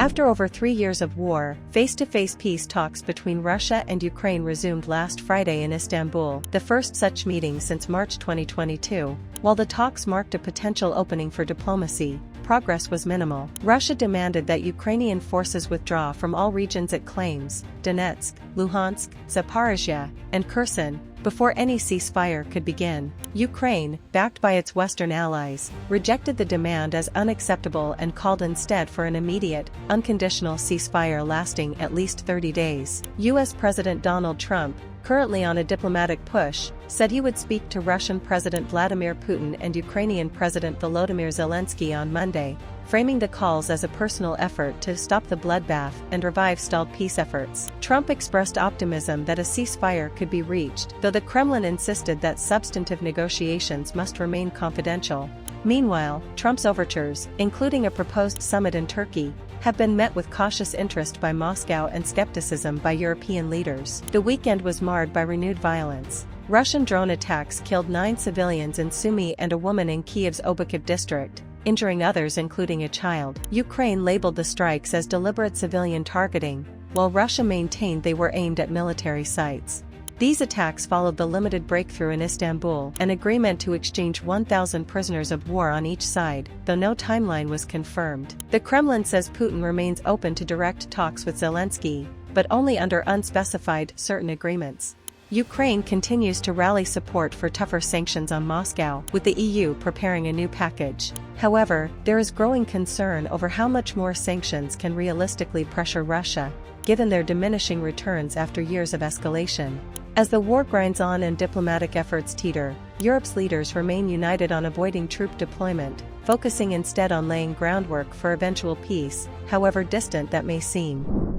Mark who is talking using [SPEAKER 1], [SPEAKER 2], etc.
[SPEAKER 1] After over 3 years of war, face-to-face peace talks between Russia and Ukraine resumed last Friday in Istanbul, the first such meeting since March 2022. While the talks marked a potential opening for diplomacy, progress was minimal. Russia demanded that Ukrainian forces withdraw from all regions it claims, Donetsk, Luhansk, Zaporizhia, and Kherson, before any ceasefire could begin. Ukraine, backed by its Western allies, rejected the demand as unacceptable and called instead for an immediate, unconditional ceasefire lasting at least 30 days. U.S. President Donald Trump, currently on a diplomatic push, said he would speak to Russian President Vladimir Putin and Ukrainian President Volodymyr Zelensky on Monday, framing the calls as a personal effort to stop the bloodbath and revive stalled peace efforts. Trump expressed optimism that a ceasefire could be reached, though the Kremlin insisted that substantive negotiations must remain confidential. Meanwhile, Trump's overtures, including a proposed summit in Turkey, have been met with cautious interest by Moscow and skepticism by European leaders. The weekend was marred by renewed violence. Russian drone attacks killed 9 civilians in Sumy and a woman in Kiev's Obukiv district, injuring others including a child. Ukraine labeled the strikes as deliberate civilian targeting, while Russia maintained they were aimed at military sites. These attacks followed the limited breakthrough in Istanbul, an agreement to exchange 1,000 prisoners of war on each side, though no timeline was confirmed. The Kremlin says Putin remains open to direct talks with Zelensky, but only under unspecified, certain agreements. Ukraine continues to rally support for tougher sanctions on Moscow, with the EU preparing a new package. However, there is growing concern over how much more sanctions can realistically pressure Russia, given their diminishing returns after years of escalation. As the war grinds on and diplomatic efforts teeter, Europe's leaders remain united on avoiding troop deployment, focusing instead on laying groundwork for eventual peace, however distant that may seem.